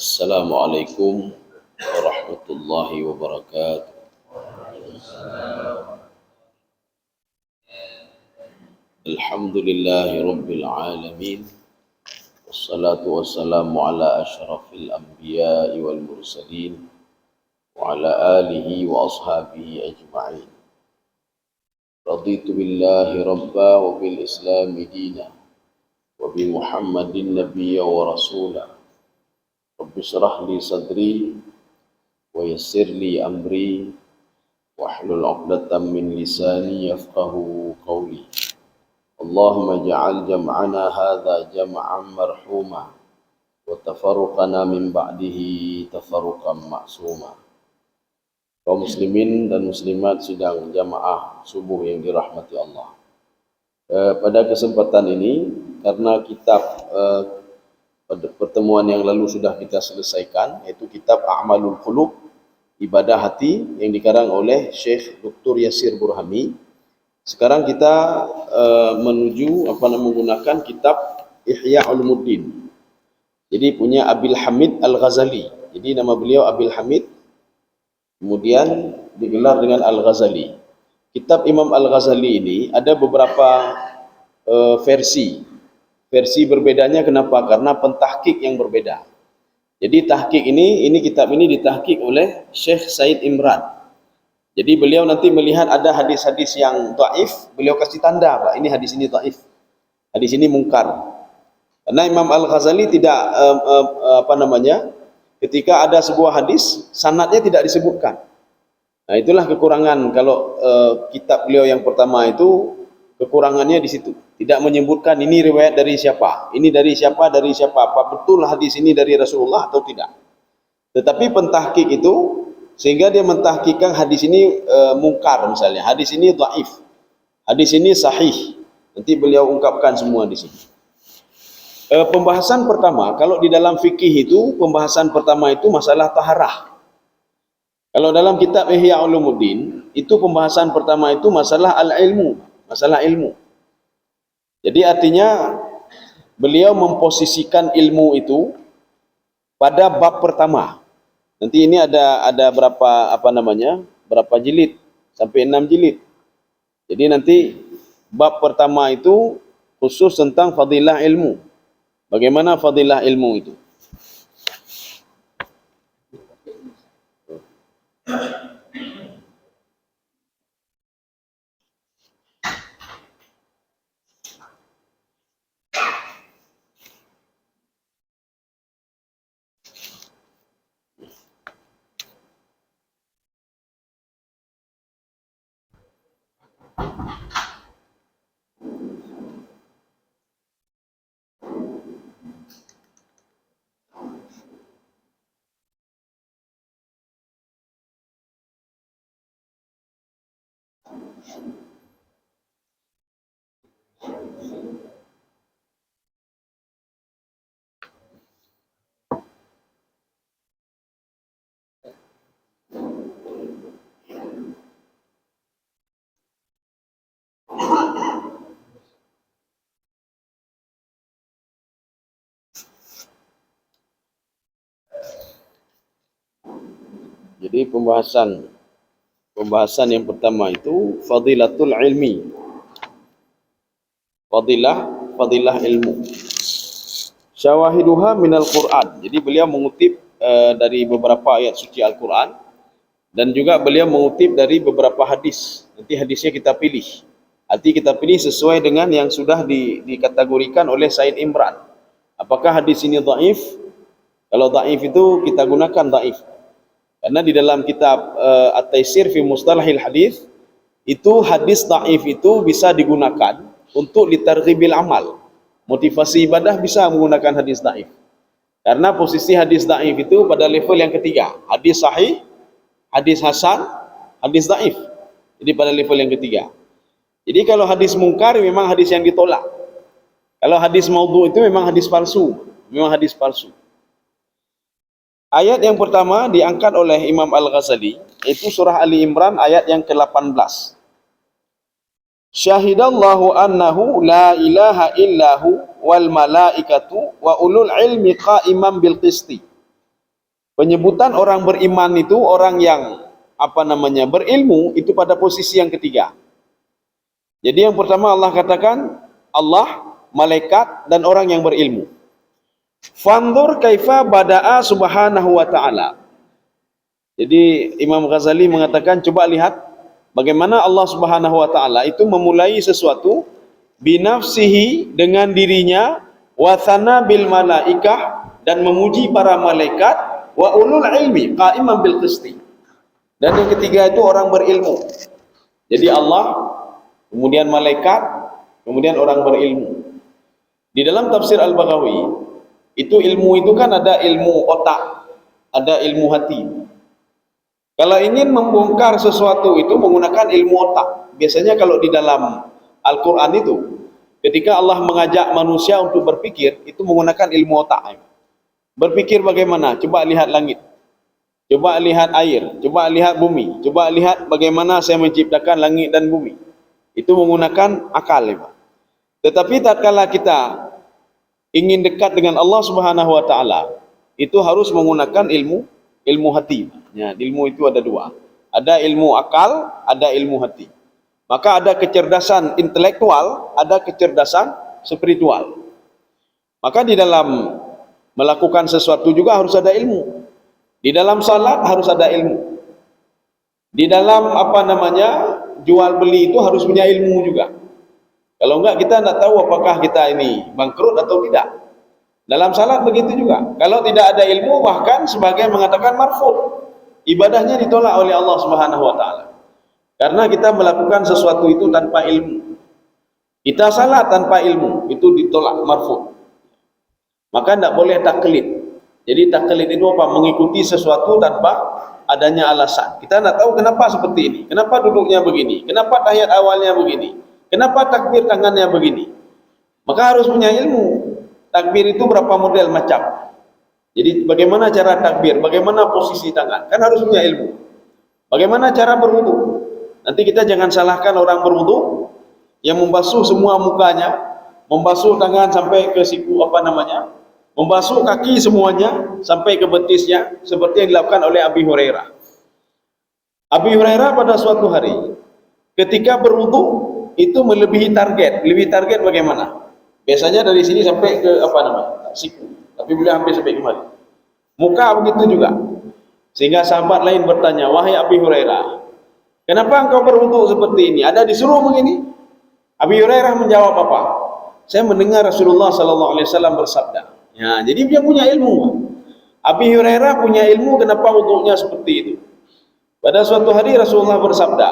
Assalamualaikum warahmatullahi wabarakatuh. Alhamdulillahi rabbil alamin. Wassalatu wassalamu ala asyrafil anbiya'i wal mursalin wa ala alihi wa ashabihi ajma'in. Raditu billahi rabba wa bil islami dina wa bi Muhammadin nabiyya wa rasulah. Rabbi syrah li sadri wa yassir li amri wahlul 'uqdatam min lisani yafqahu qawli. Allahumma ja'al jam'ana hadha jam'an marhuma wa tafarruqana min ba'dihi tafarruqan ma'suma. Kaum muslimin dan muslimat sidang jamaah subuh yang dirahmati Allah. Pada kesempatan ini, karena kitab pada pertemuan yang lalu sudah kita selesaikan, yaitu kitab A'malul Qulub, ibadah hati, yang dikarang oleh Syekh Dr. Yasir Burhami. Sekarang kita menggunakan kitab Ihya Ulumuddin. Jadi punya Abil Hamid Al-Ghazali. Jadi nama beliau Abil Hamid, kemudian digelar dengan Al-Ghazali. Kitab Imam Al-Ghazali ini ada beberapa versi. Versi berbedanya kenapa? Karena pentahqiq yang berbeda. Jadi tahqiq ini kitab ini ditahqiq oleh Syekh Said Imran. Jadi beliau nanti melihat ada hadis-hadis yang dhaif, beliau kasih tanda, Pak, ini hadis ini dhaif. Hadis ini mungkar. Karena Imam Al-Ghazali tidak ketika ada sebuah hadis sanadnya tidak disebutkan. Nah, itulah kekurangan kalau kitab beliau yang pertama itu, kekurangannya di situ. Tidak menyebutkan ini riwayat dari siapa, ini dari siapa, apa betul hadis ini dari Rasulullah atau tidak. Tetapi pentahqiq itu, sehingga dia mentahqiqkan hadis ini mungkar misalnya, hadis ini dhaif, hadis ini sahih. Nanti beliau ungkapkan semua di sini. Pembahasan pertama, kalau di dalam fikih itu, pembahasan pertama itu masalah taharah. Kalau dalam kitab Ihya Ulumuddin, itu pembahasan pertama itu masalah al-ilmu, masalah ilmu. Jadi artinya beliau memposisikan ilmu itu pada bab pertama. Nanti ini ada berapa jilid, sampai 6 jilid. Jadi nanti bab pertama itu khusus tentang fadilah ilmu. Bagaimana fadilah ilmu itu? Jadi pembahasan yang pertama itu fadilatul ilmi. Fadilah ilmu. Syawahiduha minal Qur'an. Jadi beliau mengutip dari beberapa ayat suci Al-Qur'an, dan juga beliau mengutip dari beberapa hadis. Nanti hadisnya kita pilih. Nanti kita pilih sesuai dengan yang sudah dikategorikan oleh Said Imran. Apakah hadis ini dhaif? Kalau dhaif itu kita gunakan dhaif. Karena di dalam kitab At-Taisir fi Mustalahil Hadis, itu hadis dhaif itu bisa digunakan untuk litarghibil amal. Motivasi ibadah bisa menggunakan hadis dhaif. Karena posisi hadis dhaif itu pada level yang ketiga. Hadis sahih, hadis hasan, hadis dhaif. Jadi pada level yang ketiga. Jadi kalau hadis mungkar memang hadis yang ditolak. Kalau hadis maudhu itu memang hadis palsu. Ayat yang pertama diangkat oleh Imam Al-Ghazali, itu surah Ali Imran ayat yang ke-18. Syahidallahu annahu la ilaha illahu wal malaikatu wa ulul ilmi qa'iman bil qisti. Penyebutan orang beriman itu orang yang berilmu itu pada posisi yang ketiga. Jadi yang pertama Allah katakan Allah, malaikat dan orang yang berilmu. Fanzur kaifa bada'a subhanahu wa ta'ala. Jadi Imam Ghazali mengatakan, coba lihat bagaimana Allah Subhanahu wa taala itu memulai sesuatu binafsihi, dengan dirinya, wa thana bil malaikah, dan memuji para malaikat, wa ulul ilmi qa'iman bil qisti. Dan yang ketiga itu orang berilmu. Jadi Allah, kemudian malaikat, kemudian orang berilmu. Di dalam tafsir Al-Baghawi itu ilmu itu kan ada ilmu otak, ada ilmu hati. Kalau ingin membongkar sesuatu itu menggunakan ilmu otak. Biasanya kalau di dalam Al-Quran itu, ketika Allah mengajak manusia untuk berpikir, itu menggunakan ilmu otak. Berpikir bagaimana? Coba lihat langit, coba lihat air, coba lihat bumi, coba lihat bagaimana saya menciptakan langit dan bumi. Itu menggunakan akal. Tetapi tatkala kita ingin dekat dengan Allah Subhanahu wa taala, itu harus menggunakan ilmu hati. Ya, ilmu itu ada dua. Ada ilmu akal, ada ilmu hati. Maka ada kecerdasan intelektual, ada kecerdasan spiritual. Maka di dalam melakukan sesuatu juga harus ada ilmu. Di dalam salat harus ada ilmu. Di dalam jual beli itu harus punya ilmu juga. Kalau enggak kita tidak tahu apakah kita ini bangkrut atau tidak. Dalam salat begitu juga. Kalau tidak ada ilmu, bahkan sebagian mengatakan marfud. Ibadahnya ditolak oleh Allah Subhanahu wa taala. Karena kita melakukan sesuatu itu tanpa ilmu. Kita salat tanpa ilmu, itu ditolak, marfud. Maka tidak boleh taklid. Jadi taklid itu apa? Mengikuti sesuatu tanpa adanya alasan. Kita tidak tahu kenapa seperti ini, kenapa duduknya begini, kenapa tahiyat awalnya begini, kenapa takbir tangannya begini. Maka harus punya ilmu. Takbir itu berapa model macam. Jadi bagaimana cara takbir, bagaimana posisi tangan, kan harus punya ilmu. Bagaimana cara berwudu. Nanti kita jangan salahkan orang berwudu yang membasuh semua mukanya, membasuh tangan sampai ke siku membasuh kaki semuanya sampai ke betisnya, seperti yang dilakukan oleh Abi Hurairah. Abi Hurairah pada suatu hari ketika berwudu itu melebihi target. Lebih target bagaimana? Biasanya dari sini sampai ke siku. Tapi beliau hampir sampai kemari. Muka begitu juga. Sehingga sahabat lain bertanya, wahai Abi Hurairah, kenapa engkau berwudu seperti ini? Ada disuruh begini? Abi Hurairah menjawab apa? Saya mendengar Rasulullah SAW bersabda. Ya, jadi dia punya ilmu. Abi Hurairah punya ilmu kenapa wudunya seperti itu. Pada suatu hari Rasulullah bersabda,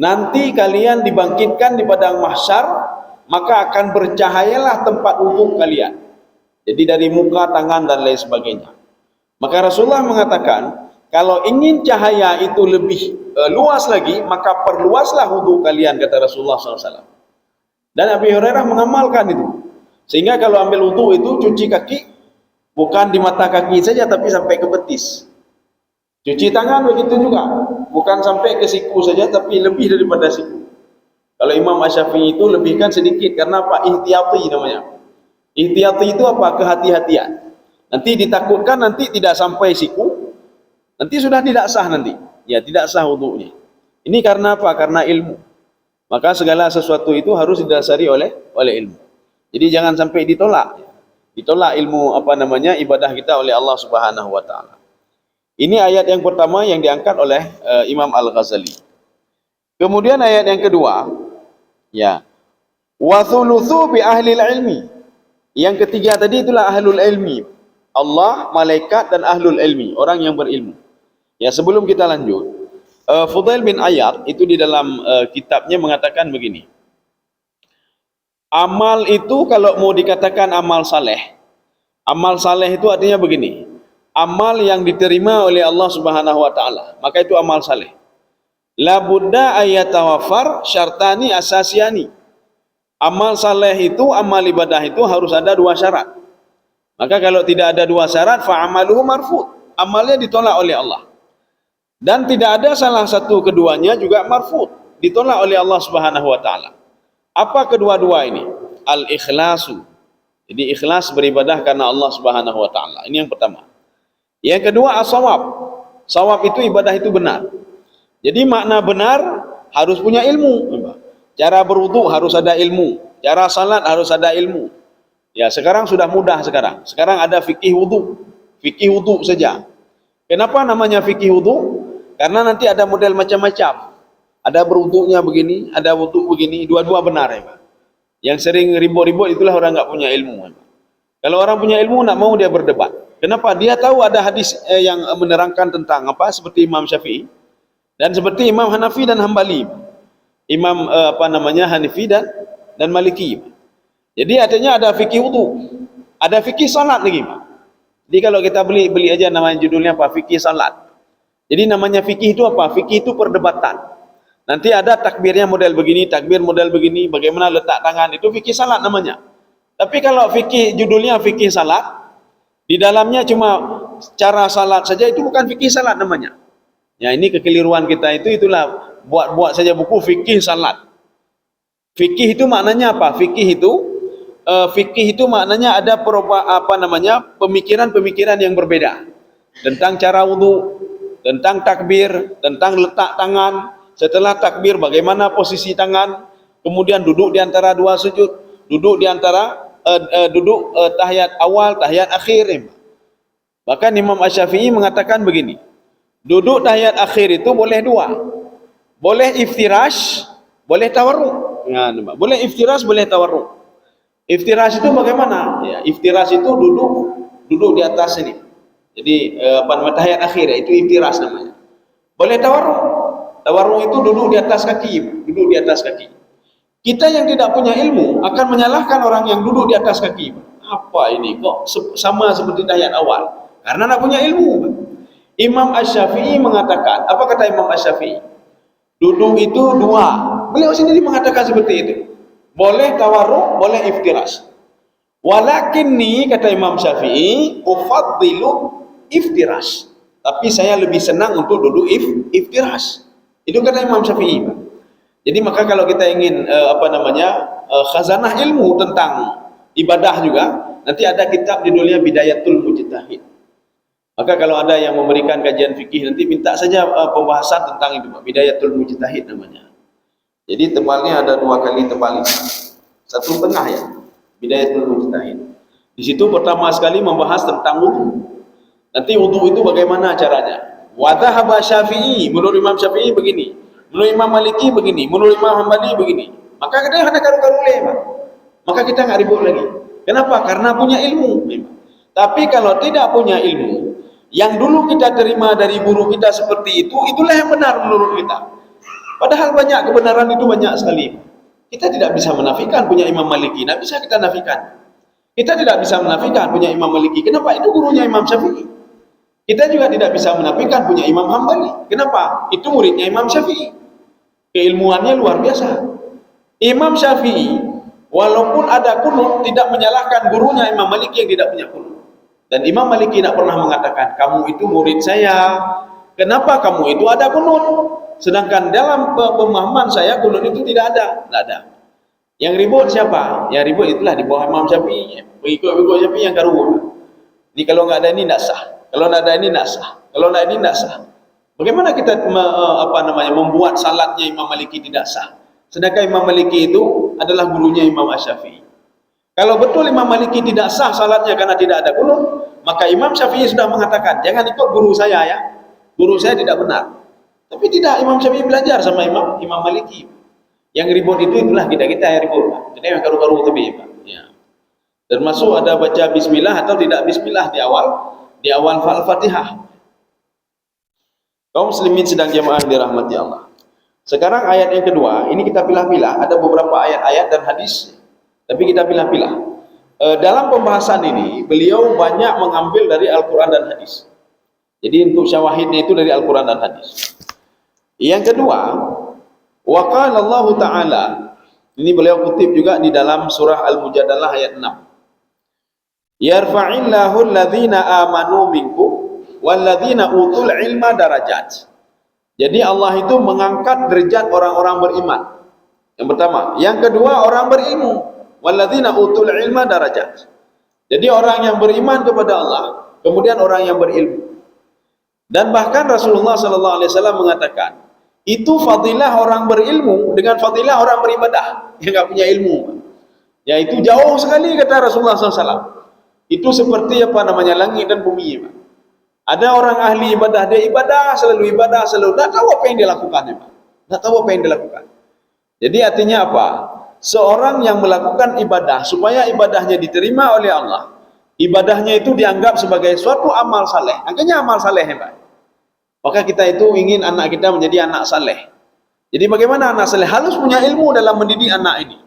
nanti kalian dibangkitkan di padang mahsyar, maka akan bercahayalah tempat wudu kalian. Jadi dari muka, tangan dan lain sebagainya. Maka Rasulullah mengatakan, kalau ingin cahaya itu lebih luas lagi, maka perluaslah wudu kalian, kata Rasulullah SAW. Dan Abi Hurairah mengamalkan itu. Sehingga kalau ambil wudu itu cuci kaki, bukan di mata kaki saja, tapi sampai ke betis. Cuci tangan begitu juga, bukan sampai ke siku saja, tapi lebih daripada siku. Kalau Imam Asy-Syafi'i itu lebihkan sedikit, karena apa? Ihtiyati namanya. Ihtiyati itu apa? Kehati-hatian. Nanti ditakutkan nanti tidak sampai siku, nanti sudah tidak sah nanti. Ya, tidak sah wudunya. Ini karena apa? Karena ilmu. Maka segala sesuatu itu harus didasari oleh ilmu. Jadi jangan sampai ditolak. Ditolak ilmu ibadah kita oleh Allah Subhanahu wa taala. Ini ayat yang pertama yang diangkat oleh Imam Al-Ghazali. Kemudian ayat yang kedua, ya. Wa thulutsu bi ahli ilmi. Yang ketiga tadi itulah ahlul ilmi. Allah, malaikat dan ahlul ilmi, orang yang berilmu. Ya, sebelum kita lanjut, Fudail bin Iyad itu di dalam kitabnya mengatakan begini. Amal itu kalau mau dikatakan amal saleh itu artinya begini. Amal yang diterima oleh Allah Subhanahu wa taala, maka itu amal saleh. La budda ayatawaffar syartani asasiani. Amal saleh itu, amal ibadah itu harus ada dua syarat. Maka kalau tidak ada dua syarat, fa'amaluhu marfud. Amalnya ditolak oleh Allah. Dan tidak ada salah satu keduanya juga marfud, ditolak oleh Allah Subhanahu wa taala. Apa kedua-dua ini? Al-ikhlasu. Jadi ikhlas beribadah karena Allah Subhanahu wa taala. Ini yang pertama. Yang kedua as-shawab. Shawab itu ibadah itu benar. Jadi makna benar harus punya ilmu. Cara berwudu harus ada ilmu. Cara salat harus ada ilmu. Ya, sekarang sudah mudah sekarang. Sekarang ada fikih wudu. Fikih wudu saja. Kenapa namanya fikih wudu? Karena nanti ada model macam-macam. Ada berwudunya begini, ada wudu begini, dua-dua benar ya, Pak. Yang sering ribut-ribut itulah orang nggak punya ilmu. Ya, Pak. Kalau orang punya ilmu nak mau dia berdebat. Kenapa? Dia tahu ada hadis yang menerangkan tentang apa seperti Imam Syafi'i dan seperti Imam Hanafi dan Hambali. Imam Hanafi dan Maliki. Jadi artinya ada fikih wudu, ada fikih salat lagi, Pak. Jadi kalau kita beli aja namanya judulnya apa? Fikih salat. Jadi namanya fikih itu apa? Fikih itu perdebatan. Nanti ada takbirnya model begini, takbir model begini, bagaimana letak tangan, itu fikih salat namanya. Tapi kalau fikih judulnya fikih salat, di dalamnya cuma cara salat saja, itu bukan fikih salat namanya. Ya, ini kekeliruan kita itulah buat saja buku fikih salat. Fikih itu maknanya apa? Fikih itu maknanya ada pemikiran-pemikiran yang berbeda tentang cara wudu, tentang takbir, tentang letak tangan, setelah takbir bagaimana posisi tangan, kemudian duduk di antara dua sujud, duduk di antara tahiyat awal, tahiyat akhir. Bahkan Imam Asy-Syafi'i mengatakan begini, duduk tahiyat akhir itu boleh dua, boleh iftirash, boleh tawarruk. Ya, boleh iftirash, boleh tawarruk. Iftirash itu bagaimana? Ya, iftirash itu duduk di atas ini. Jadi tahiyat akhir ya, itu iftirash namanya. Boleh tawarruk. Tawarruk itu duduk di atas kaki, duduk di atas kaki. Kita yang tidak punya ilmu akan menyalahkan orang yang duduk di atas kaki. Apa ini kok sama seperti tahiyat awal? Karena tidak punya ilmu. Imam Asy-Syafi'i mengatakan, apa kata Imam Asy-Syafi'i? Duduk itu dua. Beliau sendiri mengatakan seperti itu. Boleh tawarruk, boleh iftirash. Walakinni, kata Imam Syafi'i, ufaddilu iftirash. Tapi saya lebih senang untuk duduk iftirash. Itu kata Imam Syafi'i. Jadi maka kalau kita ingin khazanah ilmu tentang ibadah juga, nanti ada kitab judulnya Bidayatul Mujtahid. Maka kalau ada yang memberikan kajian fikih nanti minta saja pembahasan tentang itu, Bidayatul Mujtahid namanya. Jadi tebalnya ada 2 kali tebal ini. 1,5 ya, Bidayatul Mujtahid. Di situ pertama sekali membahas tentang wudu. Nanti wudu itu bagaimana caranya. Wa dhahaba Syafi'i, menurut Imam Syafi'i begini, menurut Imam Maliki begini, menurut Imam Hambali begini. Maka kita ada karu-karule, Pak. Maka kita nggak ribut lagi. Kenapa? Karena punya ilmu. Tapi kalau tidak punya ilmu, yang dulu kita terima dari guru kita seperti itu, itulah yang benar menurut kita. Padahal banyak kebenaran itu banyak sekali. Kita tidak bisa menafikan punya Imam Maliki, tidak bisa kita nafikan. Kita tidak bisa menafikan punya Imam Maliki. Kenapa? Itu gurunya Imam Syafi'i. Kita juga tidak bisa menafikan punya Imam Hambali. Kenapa? Itu muridnya Imam Syafi'i. Keilmuannya luar biasa. Imam Syafi'i, walaupun ada kunut, tidak menyalahkan gurunya Imam Maliki yang tidak punya kunut. Dan Imam Maliki tidak pernah mengatakan, kamu itu murid saya, kenapa kamu itu ada kunut? Sedangkan dalam pemahaman saya kunut itu tidak ada. Tidak ada. Yang ribut siapa? Yang ribut itulah di bawah Imam Syafi'i. Pengikut-pengikut Syafi'i yang karubut. Ini kalau nggak ada ini tidak sah. Kalau nggak ada ini tidak sah. Kalau nggak ini tidak sah. Bagaimana kita membuat salatnya Imam Maliki tidak sah? Sedangkan Imam Maliki itu adalah gurunya Imam Asy-Syafi'i. Kalau betul Imam Maliki tidak sah salatnya karena tidak ada kunut, maka Imam Syafi'i sudah mengatakan, jangan ikut guru saya ya. Guru saya tidak benar. Tapi tidak, Imam Syafi'i belajar sama Imam Maliki. Yang ribut itulah kita yang ribut. Jadi yang karu-karu lebih, Pak. Ya. Termasuk ada baca bismillah atau tidak bismillah di awal Al-Fatihah. Kaum muslimin sedang jamaah dirahmati Allah. Sekarang ayat yang kedua, ini kita pilah-pilah, ada beberapa ayat-ayat dan hadis, tapi kita pilah-pilah. Dalam pembahasan ini, beliau banyak mengambil dari Al-Quran dan hadis. Jadi untuk syawahidnya itu dari Al-Quran dan hadis. Yang kedua, wa qala Allah Ta'ala, ini beliau kutip juga di dalam surah Al-Mujadalah ayat 6. Yarfa'illahu alladhina amanu minkum walladzina utul ilma darajat. Jadi Allah itu mengangkat derajat orang-orang beriman. Yang pertama, yang kedua orang berilmu. Walladzina utul ilma darajat. Jadi orang yang beriman kepada Allah, kemudian orang yang berilmu. Dan bahkan Rasulullah SAW mengatakan, itu fadilah orang berilmu dengan fadilah orang beribadah yang enggak punya ilmu. Yaitu jauh sekali, kata Rasulullah SAW. Itu seperti apa namanya, langit dan bumi. Ada orang ahli ibadah, dia ibadah selalu, tak tahu apa yang dia lakukan. Tak tahu apa yang dia lakukan. Jadi artinya apa? Seorang yang melakukan ibadah supaya ibadahnya diterima oleh Allah, ibadahnya itu dianggap sebagai suatu amal saleh. Akhirnya amal saleh, Pak. Maka kita itu ingin anak kita menjadi anak saleh. Jadi bagaimana anak saleh? Harus punya ilmu dalam mendidik anak ini.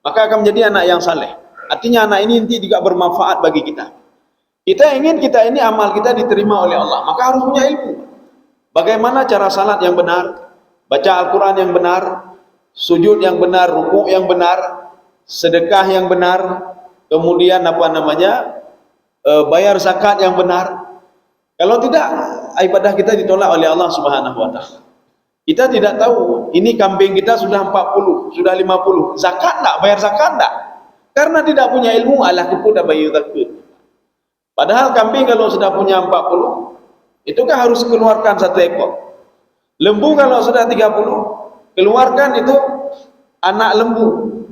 Maka akan menjadi anak yang saleh. Artinya anak ini nanti juga bermanfaat bagi kita. Kita ingin kita ini amal kita diterima oleh Allah, maka harus punya ilmu. Bagaimana cara salat yang benar, baca Al-Quran yang benar, sujud yang benar, rukuk yang benar, sedekah yang benar, kemudian apa namanya, bayar zakat yang benar. Kalau tidak, ibadah kita ditolak oleh Allah Subhanahu wa taala. Kita tidak tahu, ini kambing kita sudah 40, sudah 50, zakat enggak, bayar zakat enggak? Karena tidak punya ilmu, Allah kepada bayu takut. Padahal kambing kalau sudah punya 40, itu kan harus keluarkan 1 ekor. Lembu kalau sudah 30, keluarkan itu anak lembu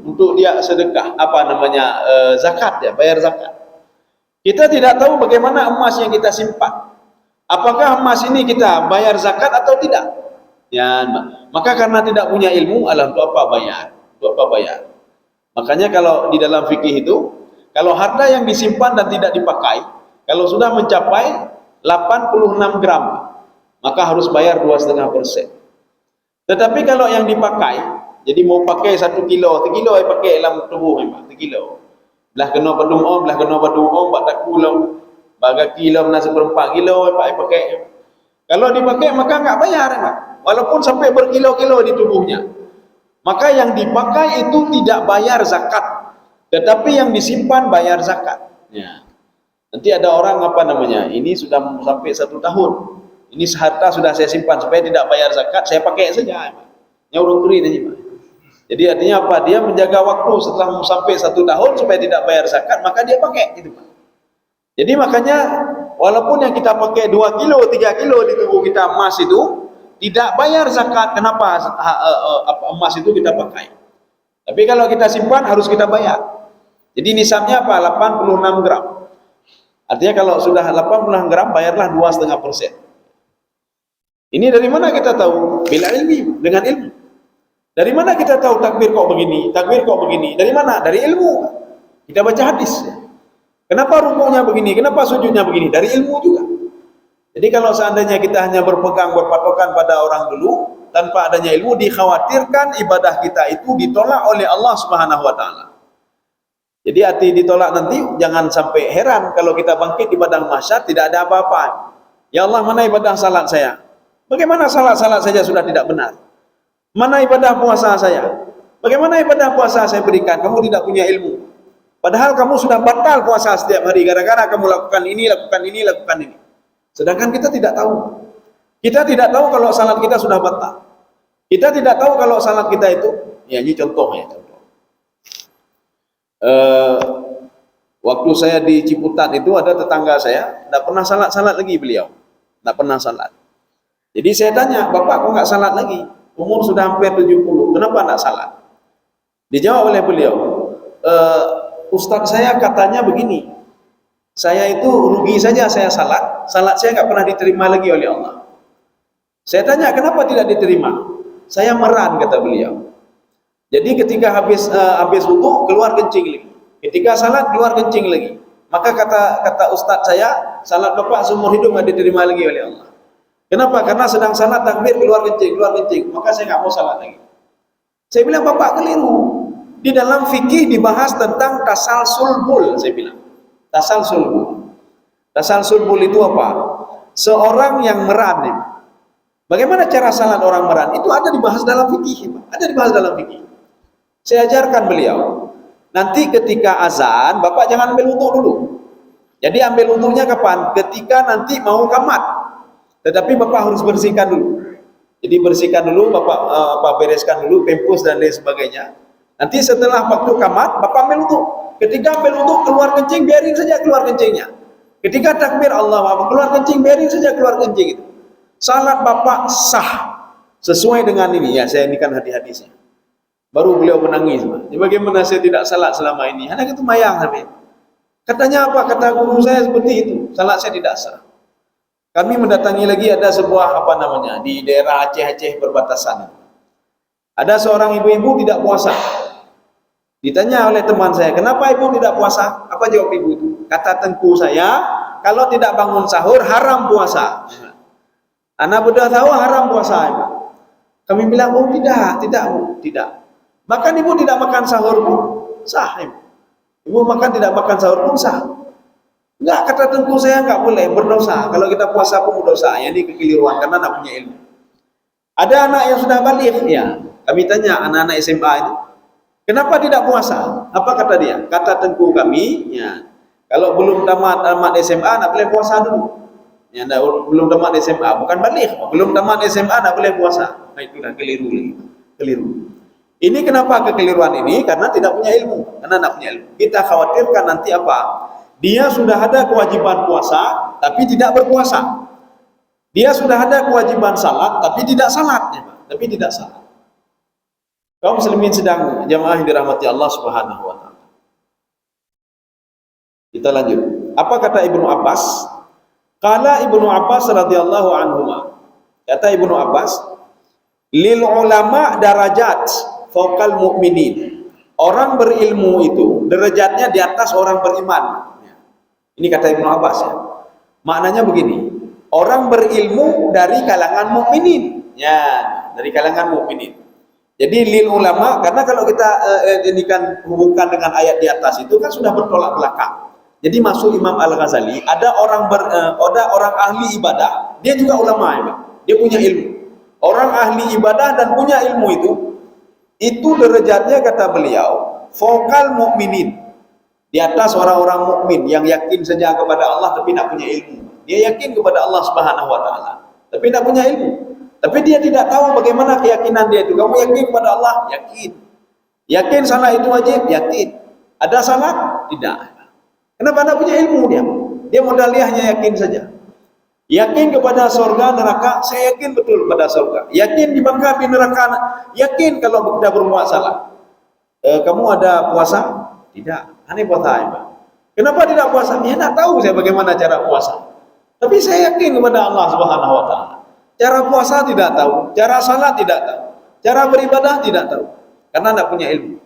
untuk dia sedekah, apa namanya, zakat ya, bayar zakat. Kita tidak tahu bagaimana emas yang kita simpan. Apakah emas ini kita bayar zakat atau tidak? Ya, maka karena tidak punya ilmu, alah untuk apa bayar? Untuk apa bayar? Makanya kalau di dalam fikih itu, kalau harta yang disimpan dan tidak dipakai, kalau sudah mencapai 86 gram, maka harus bayar 2,5%. Tetapi kalau yang dipakai, jadi mau pakai 1 kilo, 1 kilo yang pakai dalam tubuh memang 1 kilo. Belah kena padung om, belah kena padung om, bak tak kilo, baga kilo na 1/4 kilo yang pakai. Kalau dipakai maka enggak bayar, Pak. Walaupun sampai berkilo-kilo di tubuhnya. Maka yang dipakai itu tidak bayar zakat, tetapi yang disimpan bayar zakat. Ya. Nanti ada orang apa namanya, ini sudah sampai 1 tahun, ini harta sudah saya simpan supaya tidak bayar zakat, saya pakai saja. Ya orang kuri ini, Pak. Jadi artinya apa? Dia menjaga waktu setelah sampai 1 tahun supaya tidak bayar zakat, maka dia pakai, gitu, Pak. Jadi makanya walaupun yang kita pakai 2 kilo, 3 kilo di tubuh kita emas itu tidak bayar zakat. Kenapa? Emas itu kita pakai. Tapi kalau kita simpan harus kita bayar. Jadi nisabnya apa? 86 gram. Artinya kalau sudah 86 gram bayarlah 2,5%. Ini dari mana kita tahu? Bila ilmi, dengan ilmu. Dari mana kita tahu takbir kok begini, takbir kok begini? Dari mana? Dari ilmu. Kita baca hadis. Kenapa rukuknya begini? Kenapa sujudnya begini? Dari ilmu juga. Jadi kalau seandainya kita hanya berpegang, berpatokan pada orang dulu, tanpa adanya ilmu, dikhawatirkan ibadah kita itu ditolak oleh Allah Subhanahu wa taala. Jadi hati ditolak nanti, jangan sampai heran kalau kita bangkit di padang mahsyar tidak ada apa-apa. Ya Allah, mana ibadah salat saya? Bagaimana salat-salat saja sudah tidak benar? Mana ibadah puasa saya? Bagaimana ibadah puasa saya berikan? Kamu tidak punya ilmu. Padahal kamu sudah batal puasa setiap hari gara-gara kamu lakukan ini, lakukan ini, lakukan ini. Sedangkan kita tidak tahu. Kita tidak tahu kalau salat kita sudah batal. Kita tidak tahu kalau salat kita itu, ya ini contohnya. Waktu saya di Ciputat itu ada tetangga saya, tidak pernah salat lagi beliau. Tidak pernah salat. Jadi saya tanya, Bapak kok nggak salat lagi? Umur sudah hampir 70, kenapa tidak salat? Dijawab oleh beliau, Ustadz saya katanya begini, saya itu rugi saja saya salat saya nggak pernah diterima lagi oleh Allah. Saya tanya, kenapa tidak diterima? Saya meran, kata beliau. Jadi ketika habis wudu keluar kencing lagi. Ketika salat keluar kencing lagi. Maka kata ustaz saya, salat Bapak seumur hidup nggak diterima lagi oleh Allah. Kenapa? Karena sedang salat takbir keluar kencing. Maka saya nggak mau salat lagi. Saya bilang, Bapak keliru. Di dalam fikih dibahas tentang tasalsul bul, saya bilang. Tasalsul bul. Tasalsul bul itu apa? Seorang yang meran. Bagaimana cara salat orang meran? Itu ada dibahas dalam fikih, ada dibahas dalam fikih. Saya ajarkan beliau. Nanti ketika azan, Bapak jangan ambil wudu dulu. Jadi ambil wudunya kapan? Ketika nanti mau qamat. Tetapi Bapak harus bersihkan dulu. Jadi bersihkan dulu, Bapak bereskan dulu pempus dan lain sebagainya. Nanti setelah waktu qamat, Bapak ambil wudu. Ketika ambil wudu keluar kencing, biarin saja keluar kencingnya. Ketika takbir Allahu Akbar, keluar kencing, biarin saja keluar kencing itu. Salat bapak sah sesuai dengan ini. Ya, saya ini kan hadis-hadisnya. Baru beliau menangis. Ya, bagaimana saya tidak salat selama ini? Anak itu mayang sampai. Katanya apa? Kata guru saya seperti itu. Salat saya tidak sah. Kami mendatangi lagi ada sebuah apa namanya di daerah Aceh perbatasan. Ada seorang ibu-ibu tidak puasa. Ditanya oleh teman saya, kenapa ibu tidak puasa? Apa jawab ibu itu? Kata tengku saya, kalau tidak bangun sahur haram puasa. Anak sudah tahu haram puasa. Ibu. Kami bilang, oh tidak. Makan ibu tidak makan sahur pun sah. Ibu makan tidak makan sahur pun sah. Enggak, kata tengku saya enggak boleh, berdosa. Kalau kita puasa pun berdosa. Ya, ini kekeliruan karena anak punya ilmu. Ada anak yang sudah balik, ya. Kami tanya anak-anak SMA itu, kenapa tidak puasa? Apa kata dia? Kata tengku kami, ya, kalau belum tamat SMA, nak boleh puasa dulu. Ya, belum tamat SMA, bukan balik. Belum tamat SMA, nak boleh puasa. Nah, itulah keliru. Ini kenapa kekeliruan ini? Karena tidak punya ilmu. Karena tidak punya ilmu. Kita khawatirkan nanti apa? Dia sudah ada kewajiban puasa, tapi tidak berpuasa. Dia sudah ada kewajiban salat, tapi tidak salat. Tapi tidak salat. Kaum muslimin sedang jamaah yang dirahmati Allah Subhanahu wa taala. Kita lanjut. Apa kata Ibnu Abbas? Qala Ibnu Abbas radhiyallahu anhuma. Kata Ibnu Abbas, lil ulama darajat fawqal mu'minin. Orang berilmu itu derajatnya di atas orang beriman. Ini kata Ibnu Abbas ya. Maknanya begini, orang berilmu dari kalangan mukminin. Ya, dari kalangan mukminin. Jadi lil ulama, karena kalau kita ini kan hubungkan dengan ayat di atas itu kan sudah bertolak belakang. Jadi masuk Imam Al-Ghazali, ada orang ahli ibadah, dia juga ulama ya, dia punya ilmu. Orang ahli ibadah dan punya ilmu itu derajatnya kata beliau, fawqal mukminin, di atas orang-orang mukmin yang yakin saja kepada Allah tapi tidak punya ilmu. Dia yakin kepada Allah Subhanahu wa taala, tapi tidak punya ilmu. Tapi dia tidak tahu bagaimana keyakinan dia itu. Kamu yakin kepada Allah? Yakin. Yakin salat itu wajib? Yakin. Ada salat? Tidak. Kenapa tidak punya ilmu dia? Dia modaliahnya yakin saja. Yakin kepada surga neraka? Saya yakin betul kepada surga. Yakin dibakar di neraka? Yakin kalau kita berbuat salah. Kamu ada puasa? Tidak. Aneh puasa. Kenapa tidak puasa? Ya tidak tahu saya bagaimana cara puasa. Tapi saya yakin kepada Allah Subhanahu wa taala. Cara puasa tidak tahu, cara salat tidak tahu, cara beribadah tidak tahu, karena tidak punya ilmu.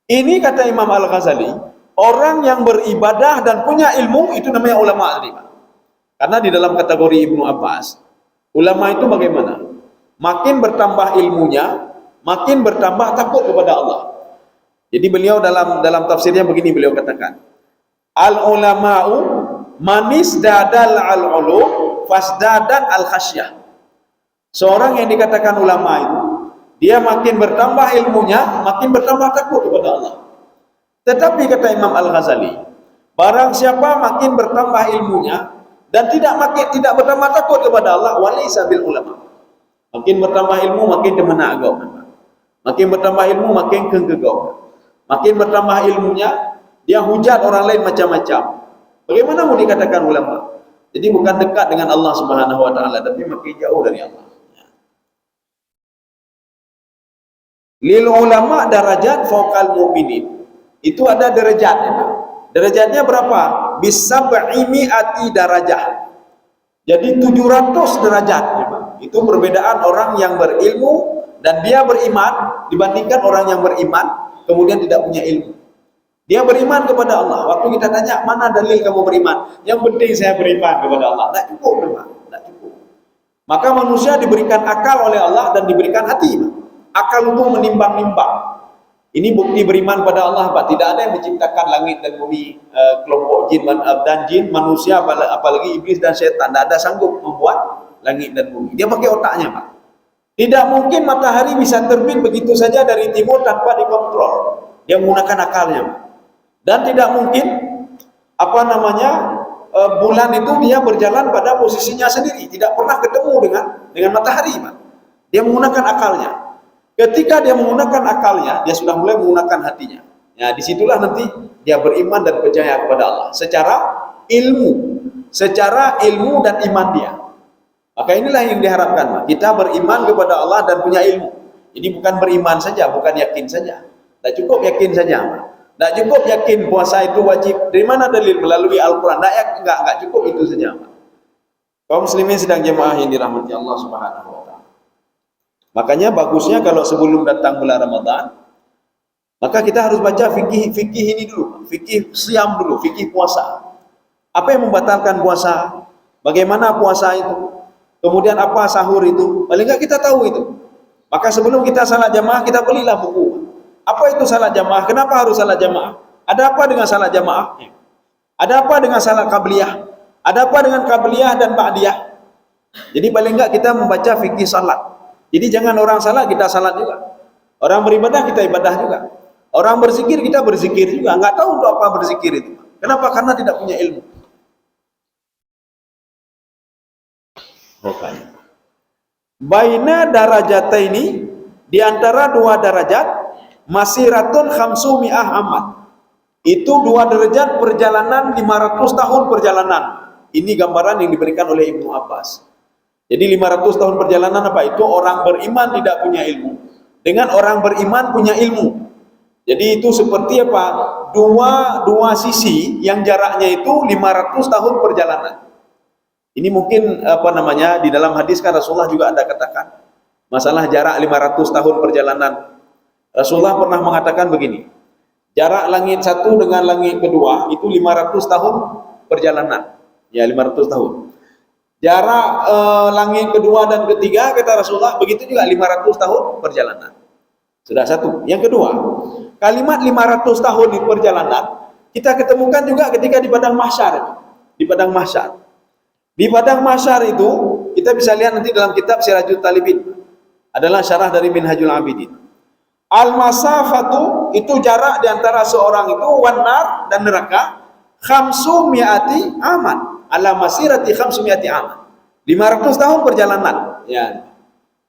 Ini kata Imam Al-Ghazali, orang yang beribadah dan punya ilmu itu namanya ulama. Karena di dalam kategori Ibnu Abbas, ulama itu bagaimana? Makin bertambah ilmunya, makin bertambah takut kepada Allah. Jadi beliau dalam tafsirnya begini beliau katakan, al ulama'u manis dadal al ulum fasdadan al khasyah. Seorang yang dikatakan ulama itu, dia makin bertambah ilmunya, makin bertambah takut kepada Allah. Tetapi kata Imam Al-Ghazali, barang siapa makin bertambah ilmunya dan tidak bertambah takut kepada Allah, walaysa bil ulama. Makin bertambah ilmu, makin temena agama. Makin bertambah ilmu, makin kegegau. Makin bertambah ilmunya, dia hujat orang lain macam-macam. Bagaimana mau dikatakan ulama? Jadi bukan dekat dengan Allah Subhanahu wa taala, tapi makin jauh dari Allah. Lil ulama darajat fawqal mu'minin. Itu ada derajatnya. Derajatnya berapa? Bisab'i mi'ati darajah. Jadi 700 derajat. Itu perbedaan orang yang berilmu dan dia beriman dibandingkan orang yang beriman kemudian tidak punya ilmu. Dia beriman kepada Allah. Waktu kita tanya, mana dalil kamu beriman? Yang penting saya beriman kepada Allah. Tidak cukup, tidak cukup. Maka manusia diberikan akal oleh Allah dan diberikan hati. Akal itu menimbang-nimbang. Ini bukti beriman pada Allah, Pak. Tidak ada yang menciptakan langit dan bumi, kelompok jin dan jin, manusia, apalagi iblis dan setan. Tidak ada sanggup membuat langit dan bumi. Dia pakai otaknya, Pak. Tidak mungkin matahari bisa terbit begitu saja dari timur tanpa dikontrol. Dia menggunakan akalnya, Pak. Dan tidak mungkin bulan itu dia berjalan pada posisinya sendiri, tidak pernah ketemu dengan matahari, Pak. Dia menggunakan akalnya. Ketika dia menggunakan akalnya, dia sudah mulai menggunakan hatinya. Ya, disitulah nanti dia beriman dan percaya kepada Allah. ilmu, secara ilmu dan iman dia. Maka inilah yang diharapkan, kita beriman kepada Allah dan punya ilmu. Jadi bukan beriman saja, bukan yakin saja. Tak cukup yakin saja. Tak cukup yakin puasa itu wajib. Dari mana dalil? Melalui Al-Quran. Enggak cukup itu saja. Kaum muslimin sedang jemaah yang dirahmati Allah Subhanahu wa taala. Makanya bagusnya kalau sebelum datang bulan Ramadan, maka kita harus baca fikih ini dulu, fikih siam dulu, fikih puasa. Apa yang membatalkan puasa? Bagaimana puasa itu? Kemudian apa sahur itu? Paling enggak kita tahu itu. Maka sebelum kita salat jamaah, kita belilah buku. Apa itu salat jamaah? Kenapa harus salat jamaah? Ada apa dengan salat jamaah? Ada apa dengan salat qabliyah? Ada apa dengan qabliyah dan ba'diyah? Jadi paling enggak kita membaca fikih salat. Jadi jangan orang salat kita salat juga. Orang beribadah kita ibadah juga. Orang berzikir kita berzikir juga. Enggak tahu untuk apa berzikir itu. Kenapa? Karena tidak punya ilmu. Baina darajataini, di antara dua derajat, masiratun khamsumi'ah amat. Itu dua derajat perjalanan 500 tahun perjalanan. Ini gambaran yang diberikan oleh Ibnu Abbas. Jadi 500 tahun perjalanan apa itu? Orang beriman tidak punya ilmu dengan orang beriman punya ilmu. Jadi itu seperti apa? Dua sisi yang jaraknya itu 500 tahun perjalanan. Ini mungkin di dalam hadis kan Rasulullah juga ada katakan masalah jarak 500 tahun perjalanan. Rasulullah pernah mengatakan begini, jarak langit satu dengan langit kedua itu 500 tahun perjalanan. Ya, 500 tahun. Jarak langit kedua dan ketiga kata Rasulullah begitu juga 500 tahun perjalanan. Sudah satu. Yang kedua, kalimat 500 tahun di perjalanan kita ketemukan juga ketika di padang mahsyar. Di padang mahsyar. Di padang mahsyar itu kita bisa lihat nanti dalam kitab Sirajul Talibin, adalah syarah dari Minhajul Abidin. Al-masafatu itu jarak di antara seorang itu wanar dan neraka khamsumiati aman, ala masirati khamsumiati aman. 500 tahun perjalanan, ya.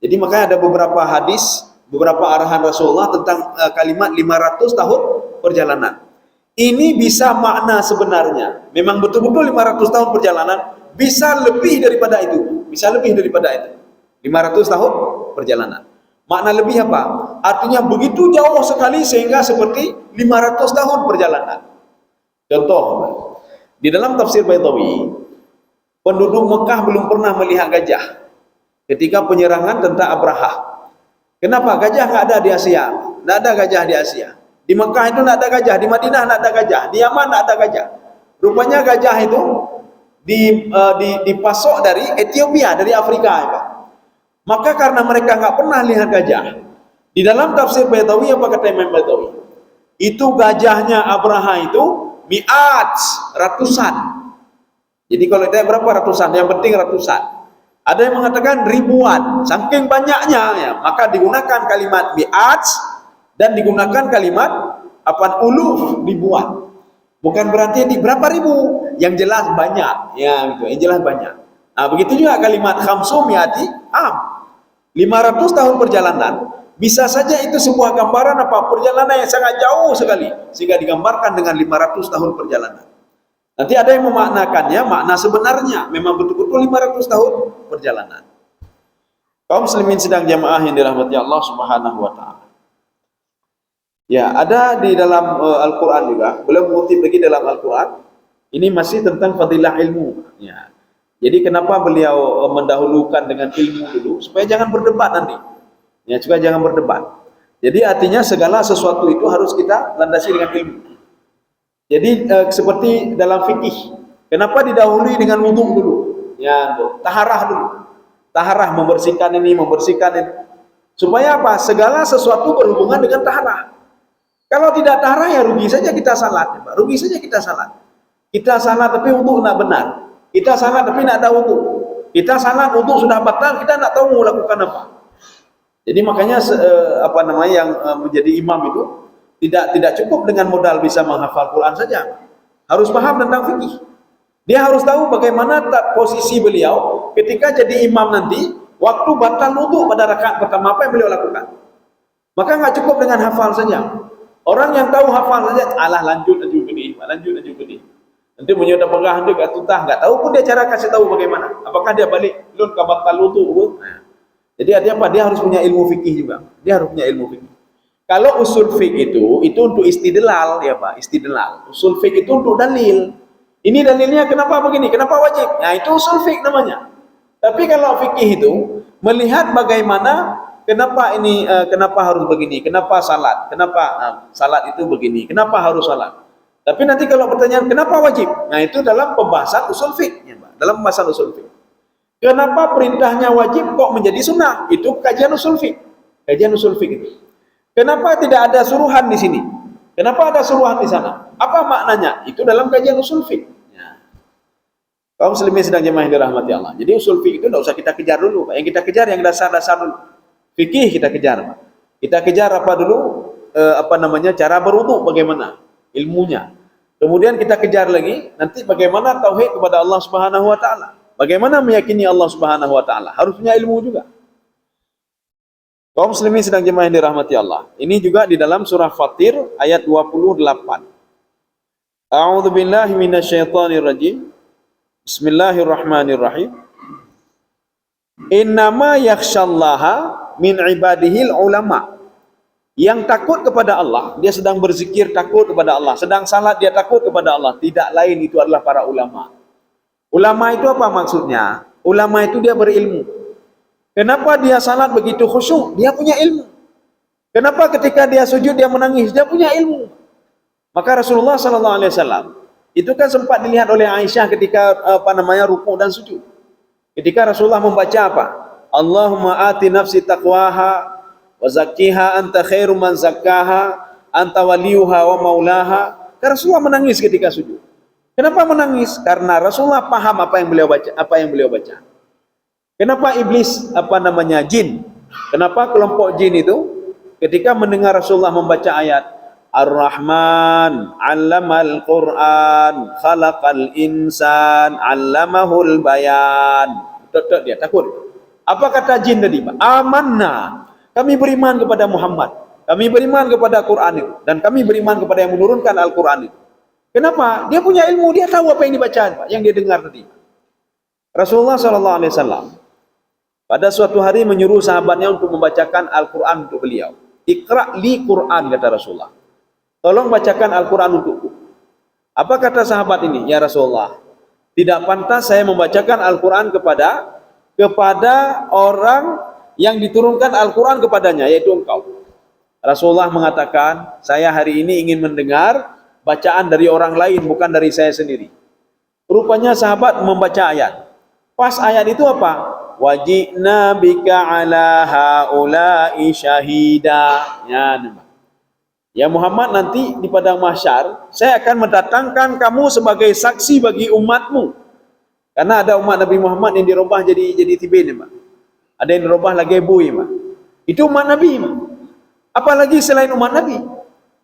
Jadi makanya ada beberapa hadis, beberapa arahan Rasulullah tentang kalimat 500 tahun perjalanan. Ini bisa makna sebenarnya, memang betul-betul 500 tahun perjalanan. Bisa lebih daripada itu, bisa lebih daripada itu. 500 tahun perjalanan. Makna lebih apa? Artinya begitu jauh sekali sehingga seperti 500 tahun perjalanan. Contoh, di dalam tafsir Baitawi, penduduk Mekah belum pernah melihat gajah ketika penyerangan tentang Abraha. Kenapa? Gajah nggak ada di Asia, nggak ada gajah di Asia. Di Mekah itu nggak ada gajah, di Madinah nggak ada gajah, di Yaman nggak ada gajah. Rupanya gajah itu dipasok dari Ethiopia, dari Afrika ya Pak. Maka karena mereka nggak pernah lihat gajah, di dalam tafsir Baitawi apa kata Imam Baitawi? Itu gajahnya Abraha itu mi'at, ratusan. Jadi kalau itu berapa ratusan? Yang penting ratusan. Ada yang mengatakan ribuan, saking banyaknya ya, maka digunakan kalimat mi'at dan digunakan kalimat uluf, ribuan. Bukan berarti di berapa ribu, yang jelas banyak, ya gitu, yang jelas banyak. Nah, begitu juga kalimat khamsumiati am. 500 tahun perjalanan, bisa saja itu sebuah gambaran apa? Perjalanan yang sangat jauh sekali, sehingga digambarkan dengan 500 tahun perjalanan. Nanti ada yang memaknakannya, makna sebenarnya memang betul-betul 500 tahun perjalanan. Kaum muslimin sedang jamaah yang dirahmati Allah Subhanahu wa taala. Ya, ada di dalam Al-Quran juga, beliau mengutip lagi dalam Al-Quran, ini masih tentang fadilah ilmu. Ya. Jadi kenapa beliau mendahulukan dengan ilmu dulu, supaya jangan berdebat nanti. Ya, juga jangan berdebat. Jadi artinya segala sesuatu itu harus kita landasi dengan ilmu. Jadi seperti dalam fikih, kenapa didahului dengan wudhu dulu? Ya, taharah dulu. Taharah membersihkan ini, membersihkan ini. Supaya apa? Segala sesuatu berhubungan dengan taharah. Kalau tidak taharah ya rugi saja kita salat, rugi saja kita salat. Kita salat tapi wudu tidak benar. Kita salat tapi tidak ada wudu. Kita salat wudu sudah batal, kita tidak tahu mau lakukan apa. Jadi makanya yang menjadi imam itu tidak cukup dengan modal bisa menghafal Quran saja. Harus paham tentang fikih. Dia harus tahu bagaimana posisi beliau ketika jadi imam nanti, waktu batal wudu pada rakaat pertama apa yang beliau lakukan. Maka nggak cukup dengan hafal saja. Orang yang tahu hafal saja, lanjut ke ini. Nanti punya dah pegah dia kat tutah, enggak tahu pun dia cara kasih tahu bagaimana. Apakah dia balik lun kabat talu tu? Jadi artinya apa? Dia harus punya ilmu fikih juga. Dia harus punya ilmu fikih. Kalau usul fikih itu untuk istidlal ya Pak, istidlal. Usul fikih itu untuk dalil. Ini dalilnya kenapa begini? Kenapa wajib? Nah, itu usul fikih namanya. Tapi kalau fikih itu melihat bagaimana kenapa ini kenapa harus begini? Kenapa salat? Kenapa salat itu begini? Kenapa harus salat? Tapi nanti kalau pertanyaan kenapa wajib? Nah, itu dalam pembahasan usul fikih, dalam pembahasan usul fikih. Kenapa perintahnya wajib kok menjadi sunnah? Itu kajian usul fikih. Kajian usul fikih itu. Kenapa tidak ada suruhan di sini? Kenapa ada suruhan di sana? Apa maknanya? Itu dalam kajian usul fikih. Ya. Kaum muslimin sedang jemaah yang dirahmati Allah. Jadi usul fikih itu tidak usah kita kejar dulu, Pak. Yang kita kejar yang dasar-dasar dulu. Fikih kita kejar, Pak. Kita kejar apa dulu? Cara berwudu bagaimana? Ilmunya. Kemudian kita kejar lagi nanti bagaimana tauhid kepada Allah Subhanahu wa taala. Bagaimana meyakini Allah Subhanahu wa taala? Harus punya ilmu juga. Kaum muslimin sedang jemaah yang dirahmati Allah. Ini juga di dalam surah Fatir ayat 28. A'udzu billahi minasyaitonir rajim. Bismillahirrahmanirrahim. Innama yakhsyallaha min ibadihil ulama. Yang takut kepada Allah, dia sedang berzikir takut kepada Allah, sedang salat dia takut kepada Allah, tidak lain itu adalah para ulama. Ulama itu apa maksudnya? Ulama itu dia berilmu. Kenapa dia salat begitu khusyuk? Dia punya ilmu. Kenapa ketika dia sujud dia menangis? Dia punya ilmu. Maka Rasulullah SAW itu kan sempat dilihat oleh Aisyah ketika rukuk dan sujud. Ketika Rasulullah membaca apa? Allahumma ati nafsi taqwaha wa zakkiha anta khairu man zakkaha anta waliyuha wa maulaha. Rasulullah menangis ketika sujud. Kenapa menangis? Karena Rasulullah paham apa yang beliau baca. Kenapa iblis jin? Kenapa kelompok jin itu ketika mendengar Rasulullah membaca ayat Ar-Rahman 'allamal Qur'an khalaqal insan 'allamahul bayan. Dia takut. Apa kata jin tadi, Pak? Amanna. Kami beriman kepada Muhammad. Kami beriman kepada Quran itu dan kami beriman kepada yang menurunkan Al-Quran itu. Kenapa? Dia punya ilmu, dia tahu apa yang dibaca, Pak, yang dia dengar tadi. Rasulullah SAW pada suatu hari menyuruh sahabatnya untuk membacakan Al-Quran untuk beliau. Iqra' li Quran, kata Rasulullah. Tolong bacakan Al-Quran untukku. Apa kata sahabat ini? Ya Rasulullah, tidak pantas saya membacakan Al-Quran kepada orang yang diturunkan Al-Quran kepadanya, yaitu engkau. Rasulullah mengatakan, saya hari ini ingin mendengar bacaan dari orang lain, bukan dari saya sendiri. Rupanya sahabat membaca ayat. Pas ayat itu apa? Wajibna bika ala haula'i syahida. Ya Muhammad, nanti di padang mahsyar saya akan mendatangkan kamu sebagai saksi bagi umatmu. Karena ada umat Nabi Muhammad yang dirubah jadi tibin, Pak. Ada yang dirubah lagi bui, Pak. Itu umat Nabi, Pak. Apalagi selain umat Nabi.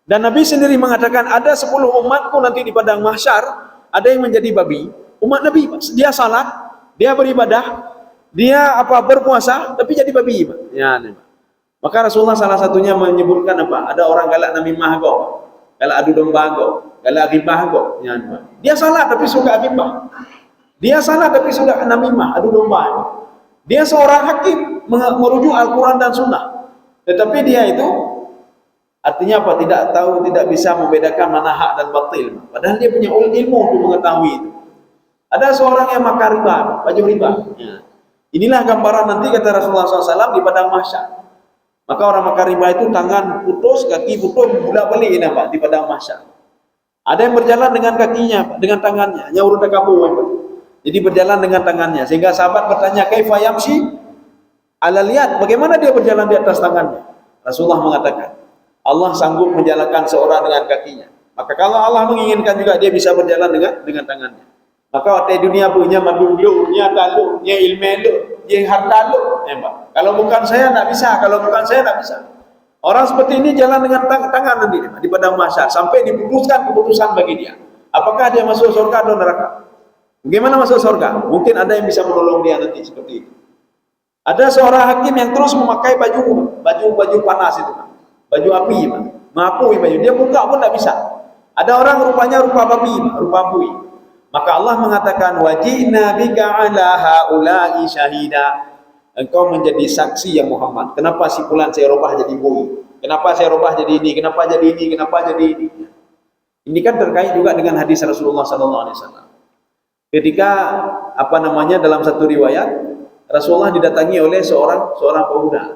Dan Nabi sendiri mengatakan ada 10 umatku nanti di padang mahsyar, ada yang menjadi babi. Umat Nabi, Pak. Dia salat, dia beribadah, dia berpuasa, tapi jadi babi, Pak. Ya, nih, Pak. Maka Rasulullah salah satunya menyebutkan apa? Ada orang galak namimah go, galak adu domba go, galak ghibah go. Ya, nih, Pak. Dia salat tapi suka ghibah. Dia salat tapi suka namimah, adu domba. Dia seorang hakim merujuk Al-Quran dan Sunnah. Tetapi dia itu artinya apa? Tidak bisa membedakan mana hak dan batil. Padahal dia punya ilmu untuk mengetahui itu. Ada seorang yang makan riba, baju riba. Ya. Inilah gambaran nanti kata Rasulullah SAW di padang mahsyar. Maka orang makan riba itu tangan putus, kaki putus, bolak-balik ini, Pak, di padang mahsyar. Ada yang berjalan dengan kakinya, Pak, dengan tangannya, hanya urut kabur, Pak. Jadi berjalan dengan tangannya, sehingga sahabat bertanya, kaifa yamshi ala liat, bagaimana dia berjalan di atas tangannya? Rasulullah mengatakan, Allah sanggup menjalankan seorang dengan kakinya. Maka kalau Allah menginginkan juga dia bisa berjalan dengan tangannya. Maka waktu dunia punya madulu, nya talu, nya ilmelu, nya hartalu, kalau bukan saya tidak bisa, kalau bukan saya tidak bisa. Orang seperti ini jalan dengan tangan nanti di padang mahsyar sampai diputuskan keputusan bagi dia. Apakah dia masuk surga atau neraka? Bagaimana masuk surga? Mungkin ada yang bisa menolong dia nanti seperti itu. Ada seorang hakim yang terus memakai baju panas itu, baju api, mengapui baju. Dia buka pun tidak bisa. Ada orang rupanya rupa babi, rupa bui. Maka Allah mengatakan wajina bika ala haula'i syahida. Engkau menjadi saksi ya Muhammad. Kenapa si fulan saya rubah jadi boy? Kenapa saya rubah jadi ini? Kenapa jadi ini? Kenapa jadi ini? Ini kan terkait juga dengan hadis Rasulullah SAW. Ketika dalam satu riwayat Rasulullah didatangi oleh seorang pemuda.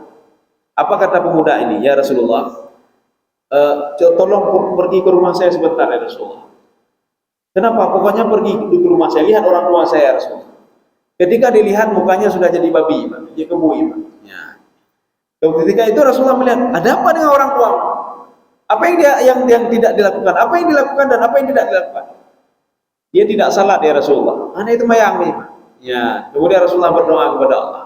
Apa kata pemuda ini? Ya Rasulullah, tolong pergi ke rumah saya sebentar ya Rasulullah. Kenapa? Pokoknya pergi ke rumah saya, lihat orang tua saya Rasulullah. Ketika dilihat mukanya sudah jadi babi, dia kebui. Ya. Ketika itu Rasulullah melihat, ada apa dengan orang tua? Apa yang tidak dilakukan? Apa yang dilakukan dan apa yang tidak dilakukan? Dia tidak salat ya Rasulullah. Anak itu mayang nih. Ya. Kemudian Rasulullah berdoa kepada Allah.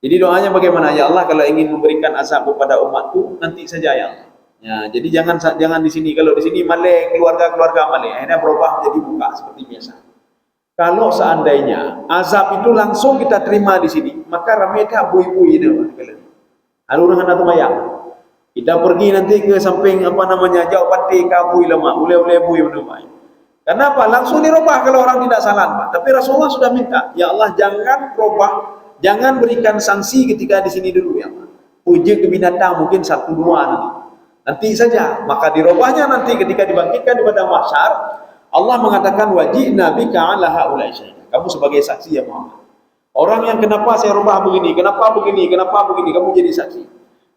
Jadi doanya bagaimana? Ya Allah, kalau ingin memberikan azab kepada umatku, nanti saja ya Allah. Ya, jadi jangan di sini. Kalau di sini maling, keluarga maling, akhirnya berubah menjadi buka seperti biasa. Kalau seandainya azab itu langsung kita terima di sini, maka ramai tak bui-bui itu. Alurang atau mayang. Kita pergi nanti ke samping jauh pantai kabui lama, ule-ule bui menumai. Kenapa? Langsung dirubah kalau orang tidak salat, Pak. Tapi Rasulullah sudah minta, ya Allah jangan robah, jangan berikan sanksi ketika di sini dulu ya, Pak. Puji ke binatang mungkin 1-2 nanti saja, maka dirubahnya nanti ketika dibangkitkan di padang mahsyar. Allah mengatakan wajibna bika ala haula'i syahida. Kamu sebagai saksi ya Muhammad. Orang yang kenapa saya rubah begini, kenapa begini, kamu jadi saksi.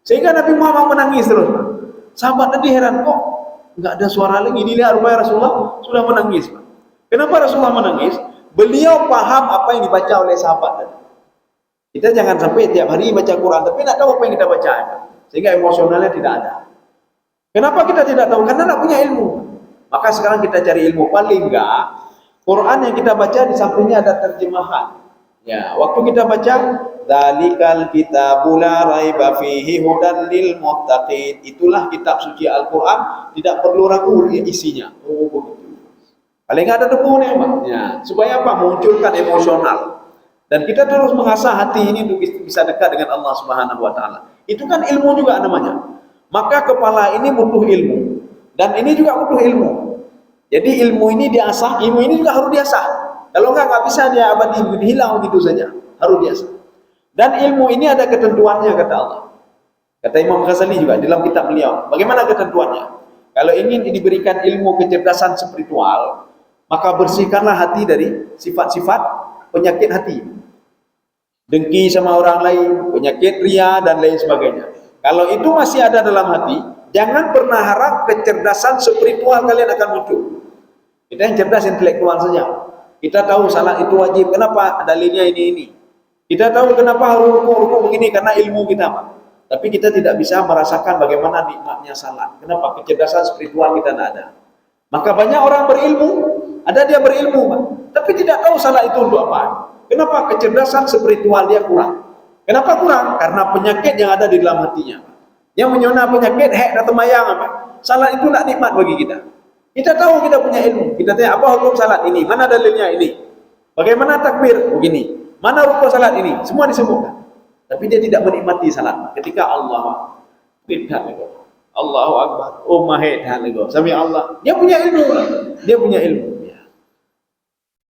Sehingga Nabi Muhammad menangis terus. Sahabat tadi heran, kok enggak ada suara lagi, dilihat rupanya Rasulullah sudah menangis. Kenapa Rasulullah menangis? Beliau paham apa yang dibaca oleh sahabat tadi. Kita jangan sampai tiap hari baca Quran tapi tidak tahu apa yang kita baca, sehingga emosionalnya tidak ada. Kenapa kita tidak tahu? Karena tidak punya ilmu. Maka sekarang kita cari ilmu. Paling enggak Quran yang kita baca di sampingnya ada terjemahan. Ya, waktu kita baca dzalikal kitabul la raiba fihi hudan lil muttaqin. Itulah kitab suci Al-Qur'an, tidak perlu ragu isinya. Oh begitu. Paling enggak ada debunya, Pak. Ya, supaya apa? Munculkan emosional. Dan kita terus mengasah hati ini untuk bisa dekat dengan Allah Subhanahu wa taala. Itu kan ilmu juga namanya. Maka kepala ini butuh ilmu dan ini juga butuh ilmu. Jadi ilmu ini diasah, ilmu ini juga harus diasah. Kalau enggak bisa dia abadi, hilang begitu saja. Harus diasah. Dan ilmu ini ada ketentuannya kata Allah. Kata Imam Ghazali juga dalam kitab beliau. Bagaimana ketentuannya? Kalau ingin diberikan ilmu kecerdasan spiritual, maka bersihkanlah hati dari sifat-sifat penyakit hati. Dengki sama orang lain, penyakit ria dan lain sebagainya. Kalau itu masih ada dalam hati, jangan pernah harap kecerdasan spiritual kalian akan muncul. Kita yang cerdas intelektual saja. Kita tahu salat itu wajib. Kenapa? Dalilnya ini. Kita tahu kenapa harus ruku begini, karena ilmu kita, Pak. Tapi kita tidak bisa merasakan bagaimana nikmatnya salat. Kenapa? Kecerdasan spiritual kita tidak ada. Maka banyak orang berilmu, ada dia berilmu, Pak, tapi tidak tahu salat itu untuk apa. Kenapa? Kecerdasan spiritual dia kurang. Kenapa kurang? Karena penyakit yang ada di dalam hatinya. Yang menyona penyakit hek atau mayang apa? Salat itu tak nikmat bagi kita. Kita tahu kita punya ilmu. Kita tanya apa hukum salat ini? Mana dalilnya ini? Bagaimana takbir? Begini. Mana rukun salat ini? Semua disebutkan. Tapi dia tidak menikmati salat. Ketika Allah Allahu Akbar. Oh mahid halago. Sami Allah. Dia punya ilmu. Dia punya ilmu.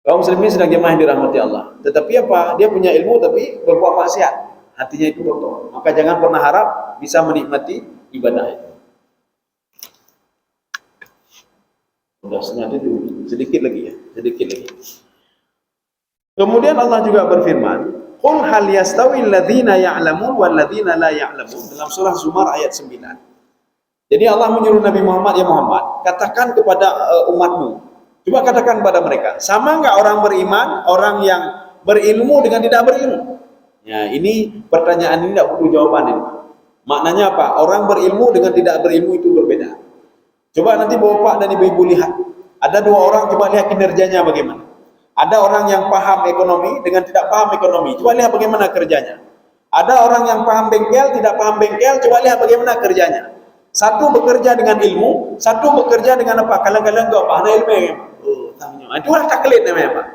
Kaum muslimin sedang jemaah dirahmati Allah. Tetapi apa? Dia punya ilmu tapi berbuat maksiat. Hatinya itu kotor. Maka jangan pernah harap bisa menikmati ibadah itu. Sudah setengah itu, sedikit lagi ya, sedikit lagi. Kemudian Allah juga berfirman, "Qul hal yastawi alladziina ya'lamun wal ladziina la ya'lamun." Dalam surah Zumar ayat 9. Jadi Allah menyuruh Nabi Muhammad, ya Muhammad, katakan kepada umatmu. Coba katakan kepada mereka, sama enggak orang beriman, orang yang berilmu dengan tidak berilmu? Ya, ini pertanyaan ini tidak perlu jawaban ini. Maknanya apa? Orang berilmu dengan tidak berilmu itu berbeda. Coba nanti bapak dan ibu-ibu lihat. Ada dua orang, coba lihat kinerjanya bagaimana. Ada orang yang paham ekonomi dengan tidak paham ekonomi. Coba lihat bagaimana kerjanya. Ada orang yang paham bengkel, tidak paham bengkel. Coba lihat bagaimana kerjanya. Satu bekerja dengan ilmu, satu bekerja dengan apa? Kadang-kadang enggak paham ilmu. Itu orang taklit namanya, Pak.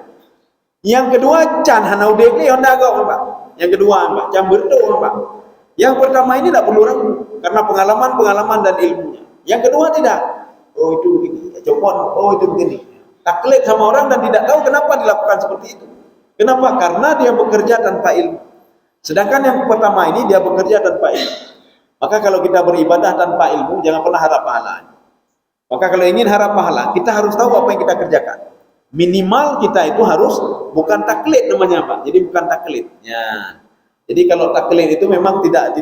Yang kedua can hanau dekli honda agak, Pak. Yang kedua, Pak, can berdoa, Pak. Yang pertama ini tidak perlu ragu karena pengalaman dan ilmunya. Yang kedua tidak. Oh itu begini, copot. Oh itu begini. taklid sama orang dan tidak tahu kenapa dilakukan seperti itu. Kenapa? Karena dia bekerja tanpa ilmu. Sedangkan yang pertama ini dia bekerja tanpa ilmu. Maka kalau kita beribadah tanpa ilmu, jangan pernah harap pahala. Maka kalau ingin harap pahala, kita harus tahu apa yang kita kerjakan. Minimal kita itu harus bukan taklid namanya Pak. Jadi bukan taklid. Ya. Jadi kalau taklid itu memang tidak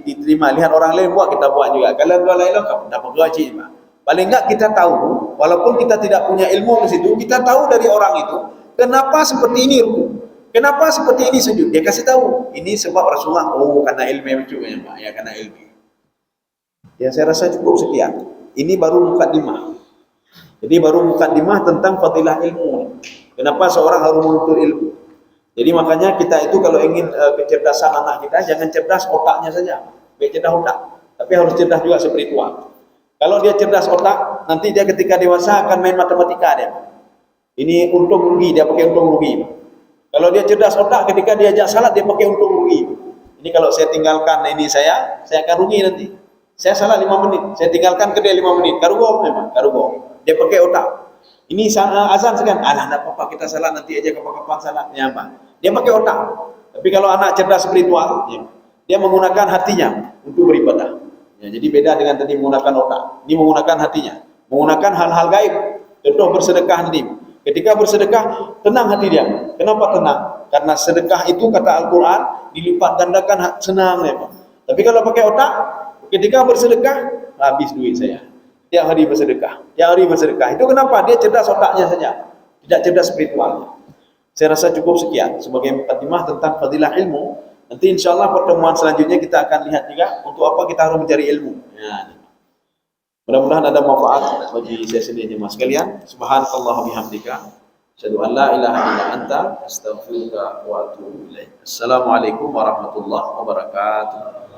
diterima. Lihat orang lain buat, kita buat juga. Kalian buat lain kau dapat gaji Pak. Paling enggak kita tahu, walaupun kita tidak punya ilmu di situ, kita tahu dari orang itu kenapa seperti ini rukuk. Kenapa seperti ini sujud? Dia kasih tahu. Ini sebab Rasulullah. Oh, karena ilmu juga ya Pak. Ya karena ilmu. Ya saya rasa cukup sekian. Ini baru mukadimah. Jadi baru mukadimah tentang fadilah ilmu. Kenapa seorang harus menuntut ilmu? Jadi makanya kita itu kalau ingin kecerdasan anak kita, jangan cerdas otaknya saja. Biar cerdas otak. Tapi harus cerdas juga spiritual. Kalau dia cerdas otak, nanti dia ketika dewasa akan main matematika dia. Ini untung rugi, dia pakai untung rugi. Kalau dia cerdas otak, ketika diajak salat dia pakai untung rugi. Ini kalau saya tinggalkan ini saya akan rugi nanti. Saya salat 5 menit, saya tinggalkan ke dia 5 menit. Karugo memang, karugo. Dia pakai otak. Ini azan sekian. Alah, tidak apa-apa, kita salat nanti aja kapan-kapan salatnya apa. Dia pakai otak. Tapi kalau anak cerdas spiritual, ya, dia menggunakan hatinya untuk beribadah. Ya, jadi beda dengan tadi menggunakan otak. Ini menggunakan hatinya, menggunakan hal-hal gaib. Contoh bersedekah nanti. Ketika bersedekah, tenang hati dia. Kenapa tenang? Karena sedekah itu kata Al-Quran dilipat gandakan senang ya Pak. Tapi kalau pakai otak, ketika bersedekah habis duit saya. Tiap hari bersedekah, tiap hari bersedekah. Itu kenapa? Dia cerdas otaknya saja, tidak cerdas spiritualnya. Saya rasa cukup sekian sebagai mukadimah tentang fadilah ilmu. Nanti insyaallah pertemuan selanjutnya kita akan lihat juga untuk apa kita harus mencari ilmu. Ya. Mudah-mudahan ada manfaat bagi saya sendiri jemaah sekalian. Subhanakallah bihamdika, asyhadu an la ilaha illa anta, astaghfiruka wa atubu ilaik. Assalamualaikum warahmatullahi wabarakatuh.